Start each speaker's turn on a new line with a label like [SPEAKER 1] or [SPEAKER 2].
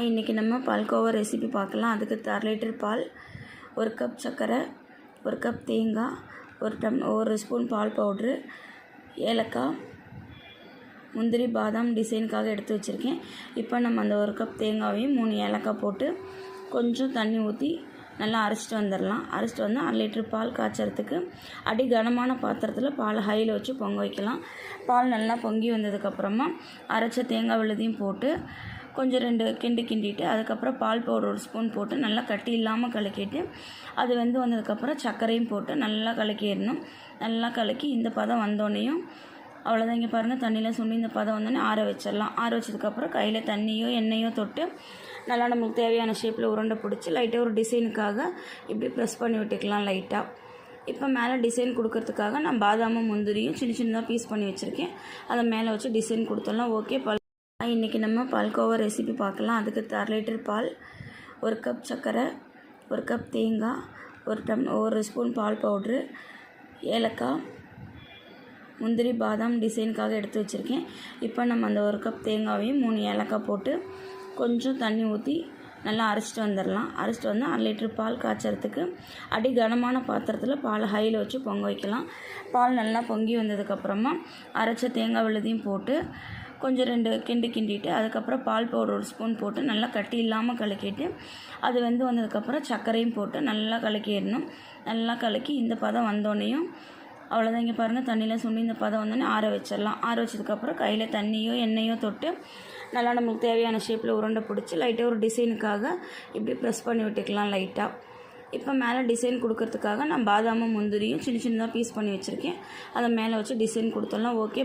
[SPEAKER 1] இன்றைக்கி நம்ம பால்கோவா ரெசிபி பார்க்கலாம். அதுக்கு 1/2 லிட்டர் பால், 1 கப் சர்க்கரை, 1 கப் தேங்காய், 1 ஸ்பூன் பால் பவுட்ரு, ஏலக்காய், முந்திரி, பாதாம் டிசைனுக்காக எடுத்து வச்சுருக்கேன். இப்போ நம்ம அந்த 1 கப் தேங்காயையும் 3 ஏலக்காய் போட்டு கொஞ்சம் தண்ணி ஊற்றி நல்லா அரைச்சிட்டு வந்துடலாம். அரைச்சிட்டு வந்து 1/2 லிட்டர் பால் காய்ச்சறதுக்கு அடி கனமான பாத்திரத்தில் பால் ஹையில் வச்சு பொங்க வைக்கலாம். பால் நல்லா பொங்கி வந்ததுக்கப்புறமா அரைச்ச தேங்காய் விழுதையும் போட்டு கொஞ்சம் 2 கிண்டிட்டு அதுக்கப்புறம் பால் பவுடர் 1 ஸ்பூன் போட்டு நல்லா கட்டி இல்லாமல் கலக்கிட்டு அது வந்ததுக்கப்புறம் சர்க்கரையும் போட்டு நல்லா கலக்கிடணும். நல்லா கலக்கி இந்த பதம் வந்தோடனையும் அவ்வளோதான். இங்கே பாருங்கள், தண்ணியில் சுண்டி இந்த பதம் வந்தோடனே ஆற வச்சிடலாம். ஆற வச்சதுக்கப்புறம் கையில் தண்ணியோ எண்ணெயோ தொட்டு நல்லா நமக்கு தேவையான ஷேப்பில் உருண்டை பிடிச்சி லைட்டாக ஒரு டிசைனுக்காக இப்படி ப்ரெஸ் பண்ணி விட்டுக்கலாம் லைட்டாக. இப்போ மேலே டிசைன் கொடுக்கறதுக்காக நான் பாதாமும் முந்திரியும் சின்னதாக பீஸ் பண்ணி வச்சுருக்கேன். அதை மேலே வச்சு டிசைன் கொடுத்துடலாம். ஓகே, இன்றைக்கி நம்ம பால்கோவா ரெசிபி பார்க்கலாம். அதுக்கு 1/2 லிட்டர் பால், 1 கப் சர்க்கரை, 1 கப் தேங்காய், 1 ஸ்பூன் பால் பவுட்ரு, ஏலக்காய், முந்திரி, பாதாம் டிசைனுக்காக எடுத்து வச்சுருக்கேன். இப்போ நம்ம அந்த 1 கப் தேங்காயையும் 3 ஏலக்காய் போட்டு கொஞ்சம் தண்ணி ஊற்றி நல்லா அரைச்சிட்டு வந்துடலாம். அரைச்சிட்டு வந்து 1/2 லிட்டர் பால் காய்ச்சறதுக்கு அடி கனமான பாத்திரத்தில் பால் ஹையில் வச்சு பொங்க வைக்கலாம். பால் நல்லா பொங்கி வந்ததுக்கப்புறமா அரைச்ச தேங்காய் விழுதையும் போட்டு கொஞ்சம் 2 கிண்டிட்டு அதுக்கப்புறம் பால் பவுடர் 1 ஸ்பூன் போட்டு நல்லா கட்டி இல்லாமல் கலக்கிட்டு அது வந்ததுக்கப்புறம் சர்க்கரையும் போட்டு நல்லா கலக்கிடணும். நல்லா கலக்கி இந்த பதம் வந்தோடனையும் அவ்வளோதான். இங்கே பாருங்கள், தண்ணியில் சுண்டி இந்த பதம் வந்தோடனே ஆற வச்சிடலாம். ஆற வச்சதுக்கப்புறம் கையில் தண்ணியோ எண்ணெயோ தொட்டு நல்லா நமக்கு தேவையான ஷேப்பில் உருண்டை பிடிச்சி லைட்டாக ஒரு டிசைனுக்காக இப்படி ப்ரெஸ் பண்ணி விட்டுக்கலாம் லைட்டாக. இப்போ மேலே டிசைன் கொடுக்கறதுக்காக நான் பாதாமும் முந்திரியும் சின்னதாக பீஸ் பண்ணி வச்சுருக்கேன். அதை மேலே வச்சு டிசைன் கொடுத்துடலாம். ஓகே.